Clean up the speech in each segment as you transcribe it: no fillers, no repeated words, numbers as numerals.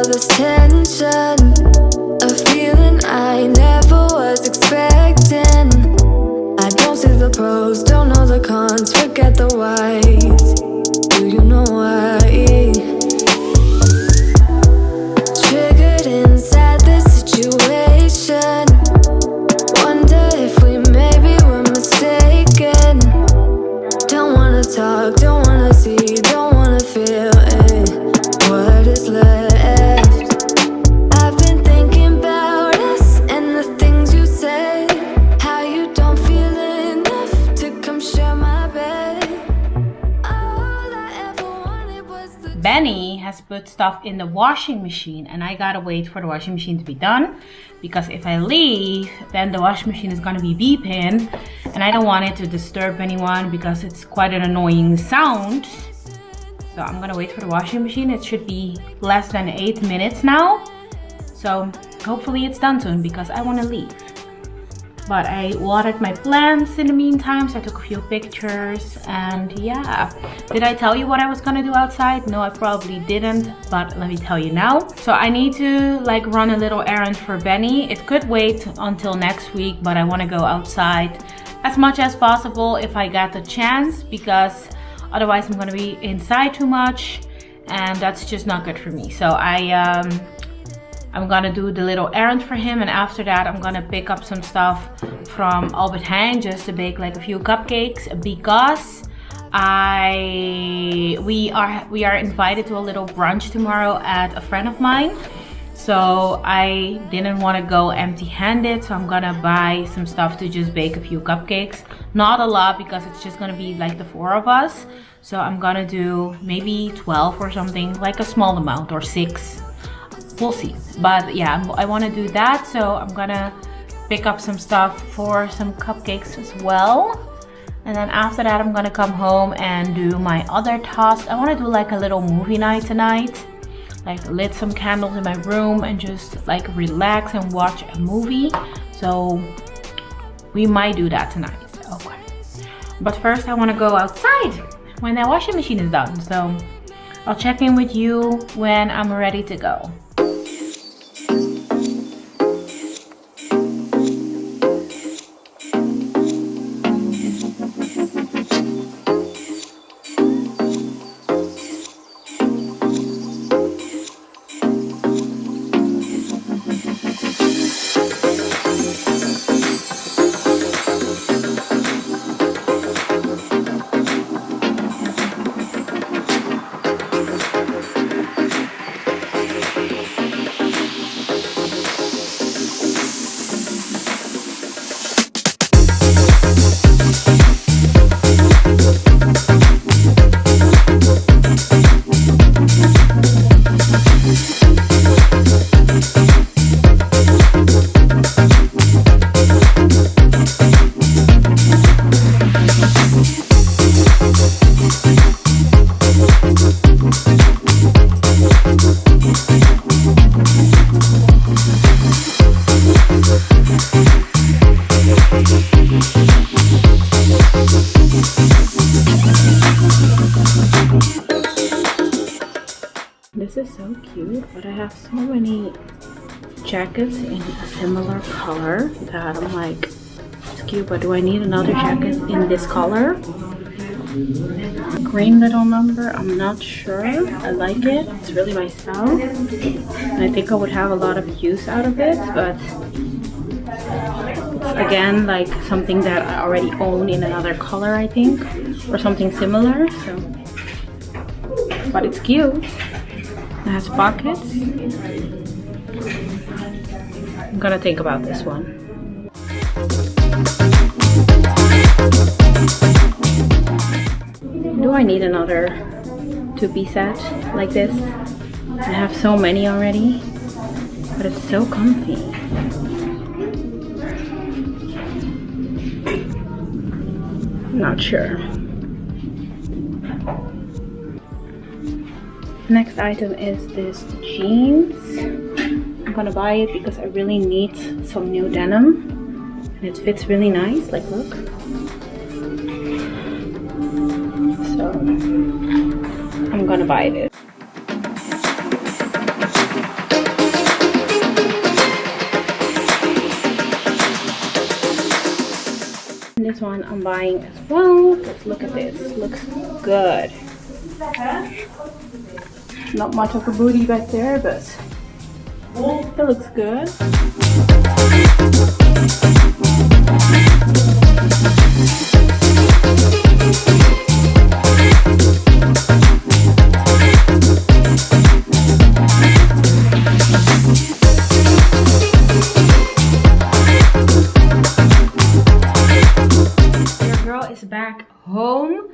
this tension, a feeling I never was expecting. I don't see the pros, don't know the cons, forget the whys. Do you know why? Triggered inside this situation. Wonder if we maybe were mistaken. Don't wanna talk, don't wanna see, don't wanna feel it. What is left? I've been thinking about us and the things you say. How you don't feel enough to come share my bed. All I ever wanted was the Benny has put stuff in the washing machine and I gotta wait for the washing machine to be done, because if I leave then the washing machine is gonna be beeping and I don't want it to disturb anyone because it's quite an annoying sound. So I'm gonna wait for the washing machine. It should be less than 8 minutes now, so hopefully it's done soon because I want to leave. But I watered my plants in the meantime, so I took a few pictures and yeah. Did I tell you what I was gonna do outside? No, I probably didn't, but let me tell you now. So I need to like run a little errand for Benny. It could wait until next week, but I want to go outside as much as possible if I get the chance, because otherwise I'm gonna be inside too much and that's just not good for me. So I'm gonna do the little errand for him, and after that I'm gonna pick up some stuff from Albert Heijn just to bake like a few cupcakes, because we are invited to a little brunch tomorrow at a friend of mine. So I didn't want to go empty-handed, so I'm gonna buy some stuff to just bake a few cupcakes. Not a lot because it's just gonna be like the 4 of us. So I'm gonna do maybe 12 or something, like a small amount, or 6. We'll see. But yeah, I want to do that, so I'm gonna pick up some stuff for some cupcakes as well. And then after that I'm gonna come home and do my other task. I want to do like a little movie night tonight, like lit some candles in my room and just like relax and watch a movie. So we might do that tonight. Okay, but first I want to go outside when that washing machine is done, so I'll check in with you when I'm ready to go. This is so cute, but I have so many jackets in a similar color that I'm like, it's cute, but do I need another jacket in this color? Green little number, I'm not sure. I like it, it's really my style, and I think I would have a lot of use out of it, but it's again like something that I already own in another color, I think, or something similar. So, but it's cute. It has pockets. I'm gonna think about this one. Do I need another two-piece set like this? I have so many already, but it's so comfy. Not sure. Next item is this jeans. I'm gonna buy it because I really need some new denim, and it fits really nice. Like, look. So I'm gonna buy this. And this one I'm buying as well. Let's look at this. Looks good. Not much of a booty back there, but it looks good. Back home.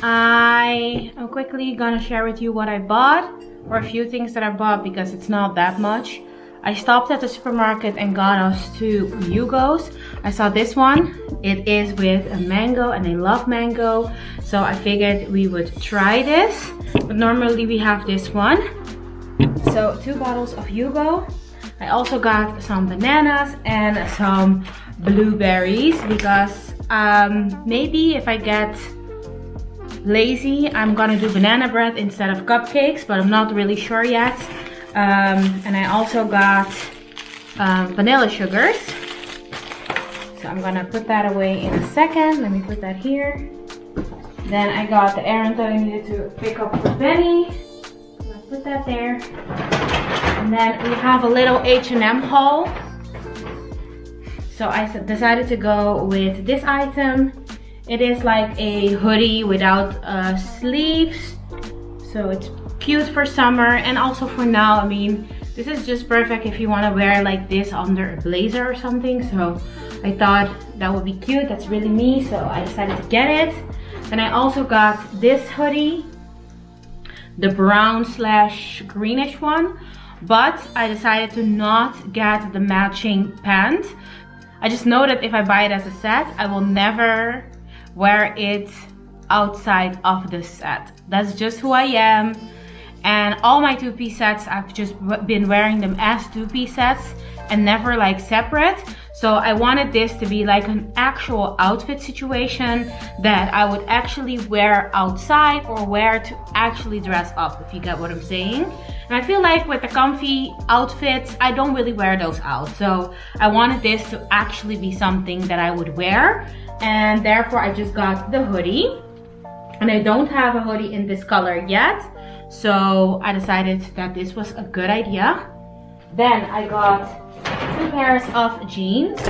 I am quickly gonna share with you what I bought, or a few things that I bought, because it's not that much. I stopped at the supermarket and got us 2 Hugos. I saw this one. It is with a mango and I love mango, so I figured we would try this, but normally we have this one. So 2 bottles of Hugo. I also got some bananas and some blueberries, because maybe if I get lazy, I'm gonna do banana bread instead of cupcakes, but I'm not really sure yet. And I also got vanilla sugars, so I'm gonna put that away in a second. Let me put that here. Then I got the errand that I needed to pick up for Benny. I'll put that there. And then we have a little H&M haul. So I decided to go with this item. It is like a hoodie without sleeves. So it's cute for summer and also for now. I mean, this is just perfect if you want to wear like this under a blazer or something. So I thought that would be cute. That's really me. So I decided to get it. And I also got this hoodie, the brown / greenish one. But I decided to not get the matching pant. I just know that if I buy it as a set, I will never wear it outside of the set. That's just who I am. And all my 2-piece sets, I've just been wearing them as 2-piece sets and never like separate. So I wanted this to be like an actual outfit situation that I would actually wear outside or wear to actually dress up, if you get what I'm saying. And I feel like with the comfy outfits, I don't really wear those out. So I wanted this to actually be something that I would wear. And therefore I just got the hoodie. And I don't have a hoodie in this color yet. So I decided that this was a good idea. Then I got 2 pairs of jeans.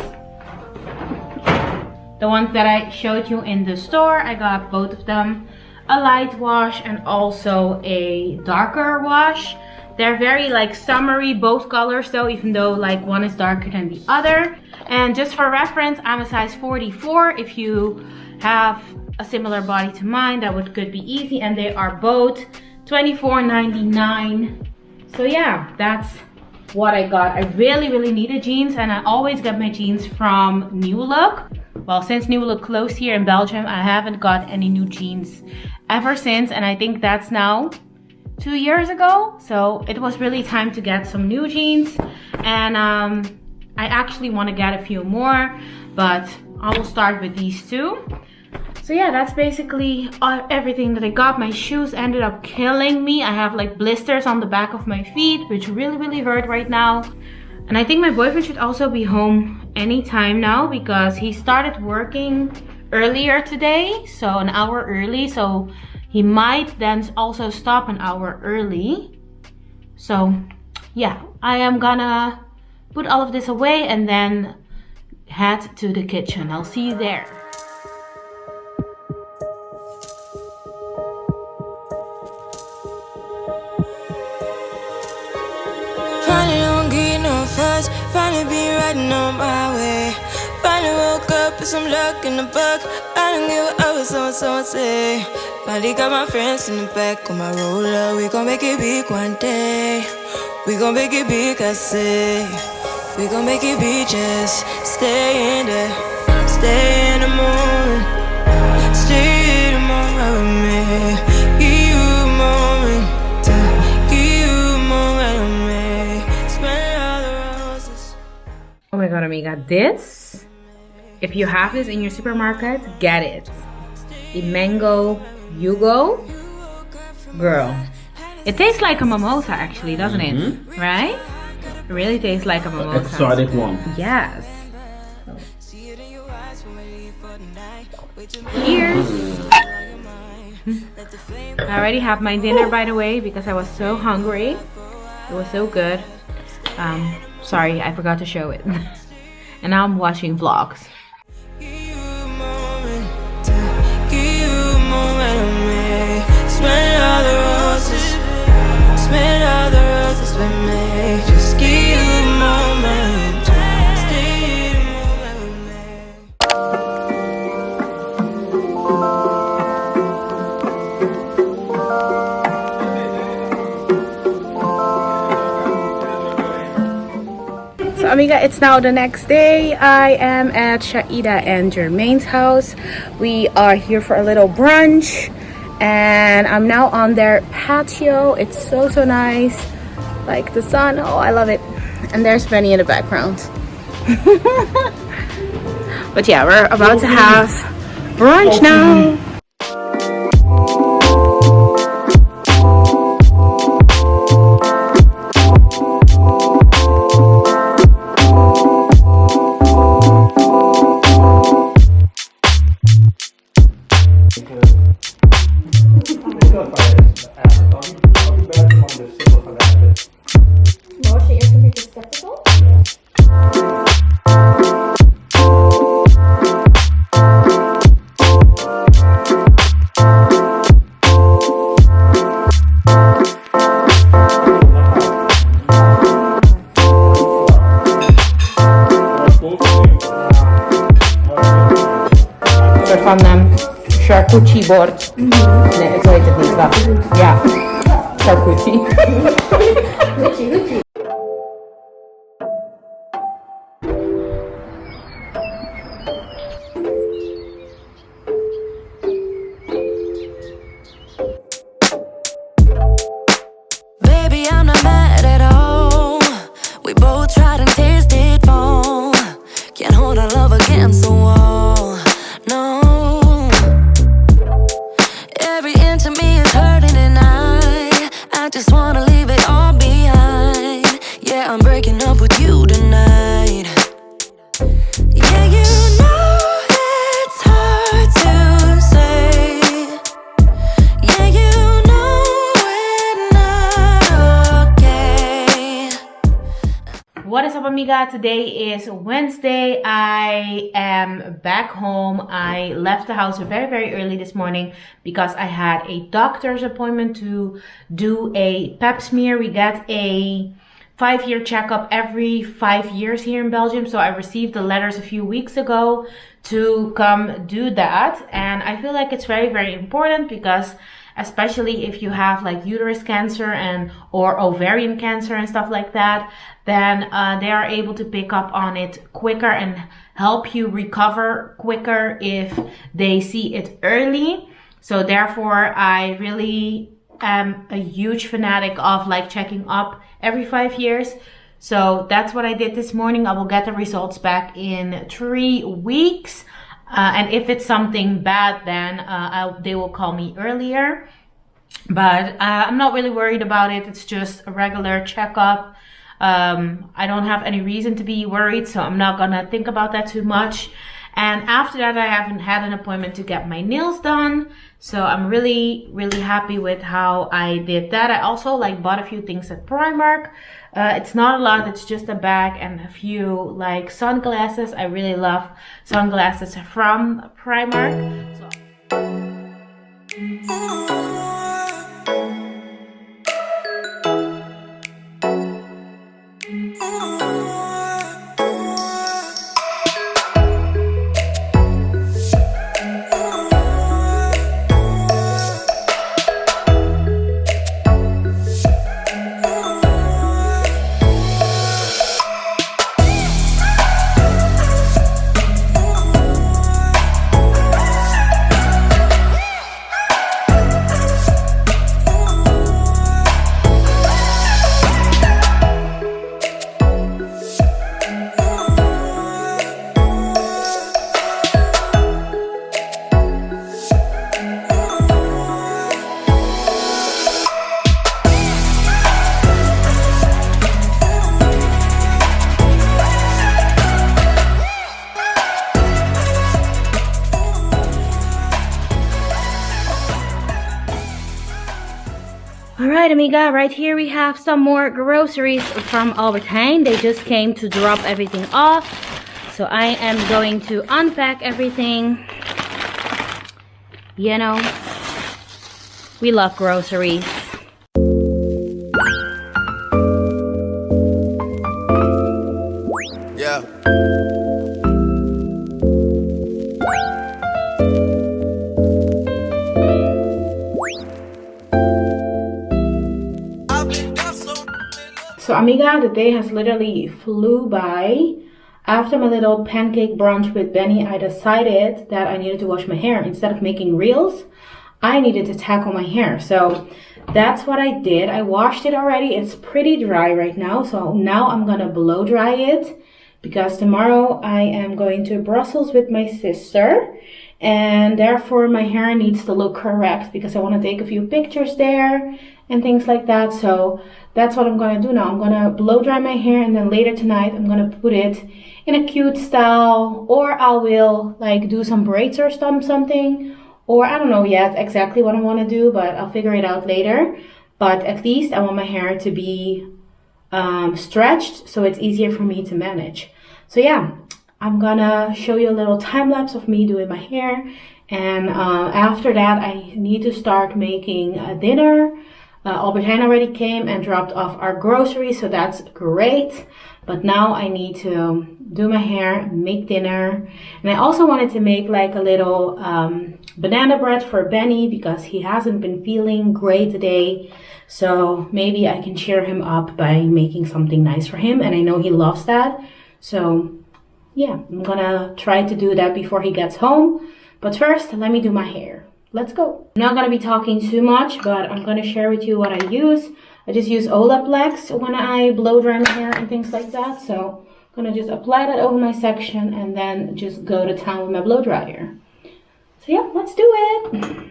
The ones that I showed you in the store, I got both of them. A light wash and also a darker wash. They're very like summery, both colors though, even though like one is darker than the other. And just for reference, I'm a size 44. If you have a similar body to mine, that could be easy. And they are both $24.99. So yeah, that's what I got. I really needed jeans, and I always get my jeans from New Look. Well, since New Look closed here in Belgium, I haven't got any new jeans ever since, and I think that's now 2 years ago. So it was really time to get some new jeans, and I actually want to get a few more, but I will start with these 2. So yeah, that's basically everything that I got. My shoes ended up killing me. I have like blisters on the back of my feet, which really hurt right now. And I think my boyfriend should also be home anytime now, because he started working earlier today, so an hour early. So he might then also stop an hour early. So yeah, I am gonna put all of this away and then head to the kitchen. I'll see you there. Finally be riding on my way. Finally woke up with some luck in the book. I don't give a what someone say. Finally got my friends in the back of my roller. We gon' make it big one day. We gon' make it big, I say. We gon' make it big, just stay in there. Stay in the moment. Stay in the moment with me. Give you a moment. Give you a moment with me. Smell all the roses. Oh my god, amiga, this, if you have this in your supermarket, get it. The mango Hugo, girl, it tastes like a mimosa actually, doesn't it? Right? It really tastes like a mimosa. Exotic one. Yes. Cheers! I already have my dinner, by the way, because I was so hungry. It was so good. Sorry, I forgot to show it. And now I'm watching vlogs. So amiga, it's now the next day. I am at Shaida and Jermaine's house. We are here for a little brunch and I'm now on their patio. It's so nice, like the sun. Oh, I love it. And there's Benny in the background. But yeah, we're about to have brunch now. Van charcuterie board. Nee, zo heet het niet. Wacht. Ja, charcuterie. Baby, I'm not mad at all. We both tried and tasted fall. Can't hold our love against the wall. No. Every inch of me is hurting and I just wanna leave it all behind. Yeah, I'm breaking up with you tonight. Yeah, you know it's hard to say. Yeah, you know we're not okay. What is up, amiga? Today is Wednesday. I am back home. I left the house very early this morning because I had a doctor's appointment to do a pap smear. We get a 5-year checkup every 5 years here in Belgium. So I received the letters a few weeks ago to come do that. And I feel like it's very important because especially if you have like uterus cancer and or ovarian cancer and stuff like that, then they are able to pick up on it quicker and help you recover quicker if they see it early. So therefore, I really am a huge fanatic of like checking up every 5 years. So that's what I did this morning. I will get the results back in 3 weeks. And if it's something bad, then they will call me earlier. But I'm not really worried about it. It's just a regular checkup. I don't have any reason to be worried, so I'm not gonna think about that too much. And after that, I haven't had an appointment to get my nails done. So I'm really happy with how I did that. I also like bought a few things at Primark. It's not a lot, it's just a bag and a few like sunglasses. I really love sunglasses from Primark. So Alright, amiga, right here we have some more groceries from Albert Heijn. They just came to drop everything off. So I am going to unpack everything. You know, we love groceries. Yeah. So amiga, the day has literally flew by. After my little pancake brunch with Benny, I decided that I needed to wash my hair. Instead of making reels, I needed to tackle my hair. So that's what I did. I washed it already. It's pretty dry right now. So now I'm gonna blow dry it because tomorrow I am going to Brussels with my sister. And therefore my hair needs to look correct because I want to take a few pictures there and things like that. So that's what I'm going to do now. I'm going to blow dry my hair, and then later tonight I'm going to put it in a cute style, or I will like do some braids or something, or I don't know yet exactly what I want to do, but I'll figure it out later. But at least I want my hair to be stretched so it's easier for me to manage. So yeah, I'm gonna show you a little time lapse of me doing my hair, and after that I need to start making dinner. Albert Heijn already came and dropped off our groceries, so that's great. But now I need to do my hair, make dinner, and I also wanted to make like a little banana bread for Benny because he hasn't been feeling great today. So maybe I can cheer him up by making something nice for him, and I know he loves that. So yeah, I'm gonna try to do that before he gets home. But first, let me do my hair. Let's go. I'm not gonna be talking too much, but I'm gonna share with you what I use. I just use Olaplex when I blow dry my hair and things like that. So I'm gonna just apply that over my section and then just go to town with my blow dryer. So yeah, let's do it.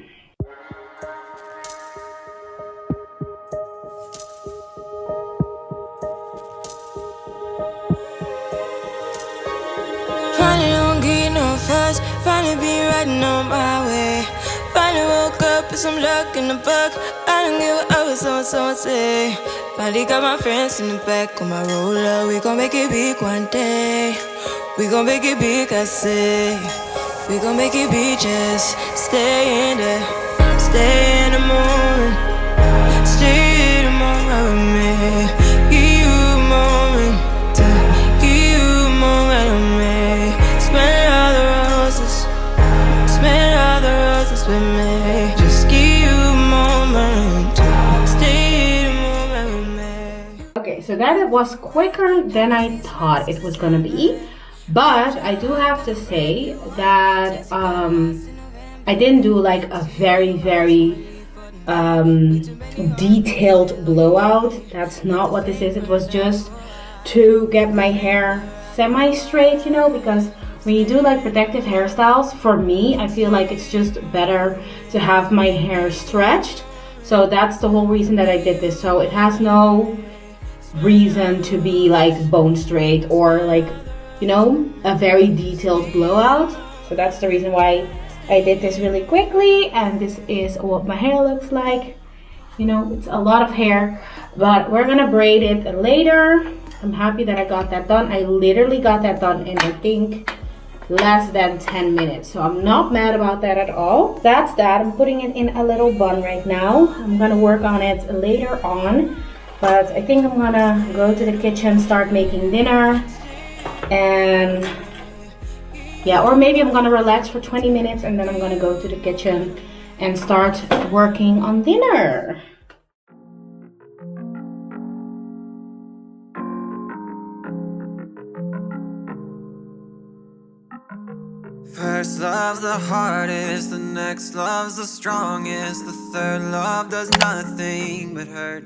Finally be riding on my way. Finally woke up with some luck in the book. I don't give a what someone say. Finally got my friends in the back on my roller. We gon' make it big one day. We gon' make it big, I say. We gon' make it big, just stay in there. Stay in the moment. Stay in the moment with me. Give you a moment. Give you a moment with me. Smell all the roses. Smell all the roses with me. Just give you a moment. Stay in the moment with me. Okay, so that was quicker than I thought it was gonna be. But I do have to say that I didn't do like a very detailed blowout. That's not what this is. It was just to get my hair semi-straight, you know, because when you do like protective hairstyles, for me, I feel like it's just better to have my hair stretched. So that's the whole reason that I did this. So it has no reason to be like bone straight or like, you know, a very detailed blowout. So that's the reason why I did this really quickly. And this is what my hair looks like. You know, it's a lot of hair, but we're gonna braid it later. I'm happy that I got that done. I literally got that done in, I think, less than 10 minutes. So I'm not mad about that at all. That's that. I'm putting it in a little bun right now. I'm gonna work on it later on. But I think I'm gonna go to the kitchen, start making dinner. And yeah, or maybe I'm gonna relax for 20 minutes and then I'm gonna go to the kitchen and start working on dinner. First love's the hardest, the next love's the strongest, the third love does nothing but hurt.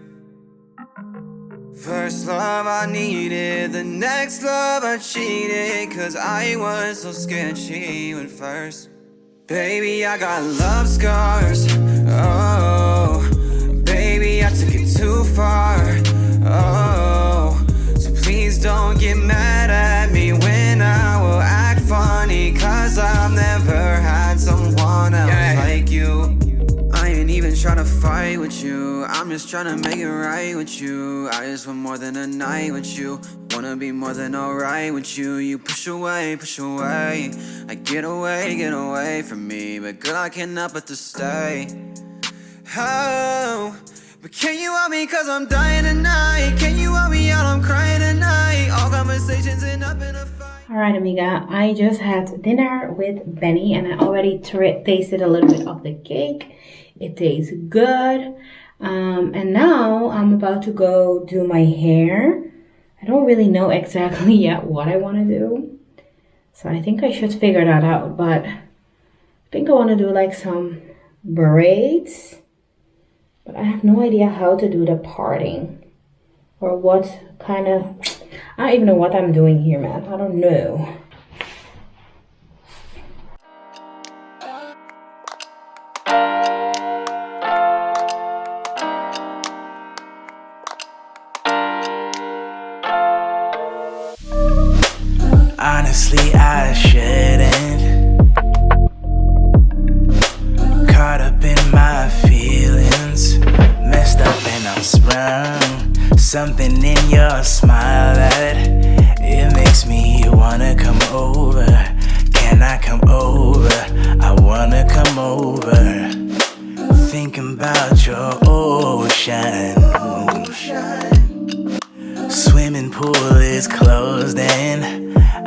First love I needed, the next love I cheated, cause I was so scared she went first. Baby, I got love scars, oh. Baby, I took it too far, oh. So please don't get mad at me when I will act funny, cause I've never had someone else like you. I ain't even tryna fight with you. I'm just trying to make it right with you. I just want more than a night with you. Wanna be more than alright with you. You push away, push away. I get away from me. But girl, I can't help but to stay. Oh, but can you help me cause I'm dying tonight? Can you help me out, I'm crying tonight? All conversations end up in a fight. Alright, amiga, I just had dinner with Benny and I already tasted a little bit of the cake. It tastes good. And now I'm about to go do my hair. I don't really know exactly yet what I want to do. So I think I should figure that out. But I think I want to do like some braids. But I have no idea how to do the parting. Or what kind of... I don't even know what I'm doing here, man. I don't know. Honestly, I shouldn't. Caught up in my feelings. Messed up and I'm sprung. Something in your smile that it makes me wanna come over. Can I come over? I wanna come over. Thinking about your ocean. Swimming pool is closed and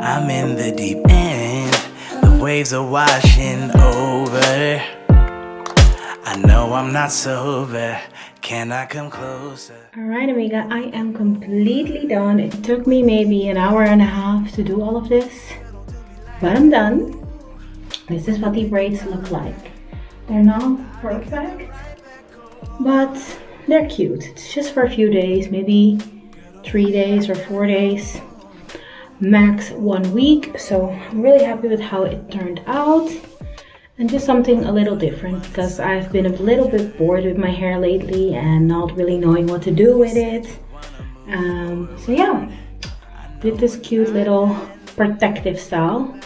I'm in the deep end. The waves are washing over. I know I'm not sober. Can I come closer? Alright, amiga, I am completely done. It took me maybe an hour and a half to do all of this. But I'm done. This is what the braids look like. They're not perfect, but they're cute. It's just for a few days, maybe 3 days or 4 days. Max 1 week. So I'm really happy with how it turned out. And just something a little different because I've been a little bit bored with my hair lately and not really knowing what to do with it. So yeah, did this cute little protective style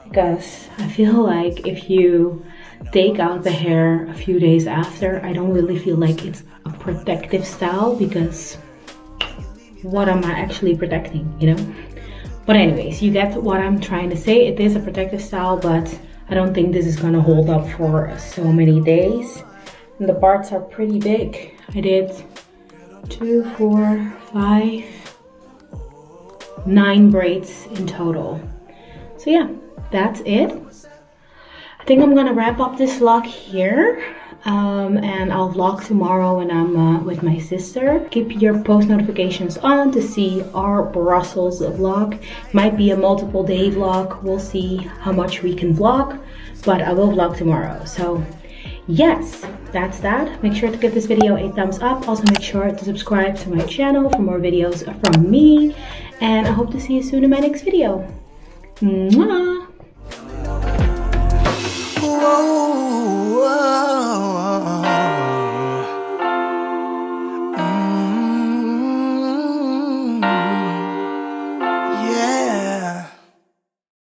because I feel like if you take out the hair a few days after, I don't really feel like it's a protective style because what am I actually protecting, you know? But anyways, you get what I'm trying to say. It is a protective style, but I don't think this is gonna hold up for so many days. And the parts are pretty big. I did 2, 4, 5, 9 braids in total. So yeah, that's it. I think I'm gonna wrap up this vlog here. And I'll vlog tomorrow when I'm with my sister. Keep your post notifications on to see our Brussels vlog. Might be a multiple day vlog. We'll see how much we can vlog, but I will vlog tomorrow. So yes, that's that. Make sure to give this video a thumbs up. Also make sure to subscribe to my channel for more videos from me. And I hope to see you soon in my next video. Mwah!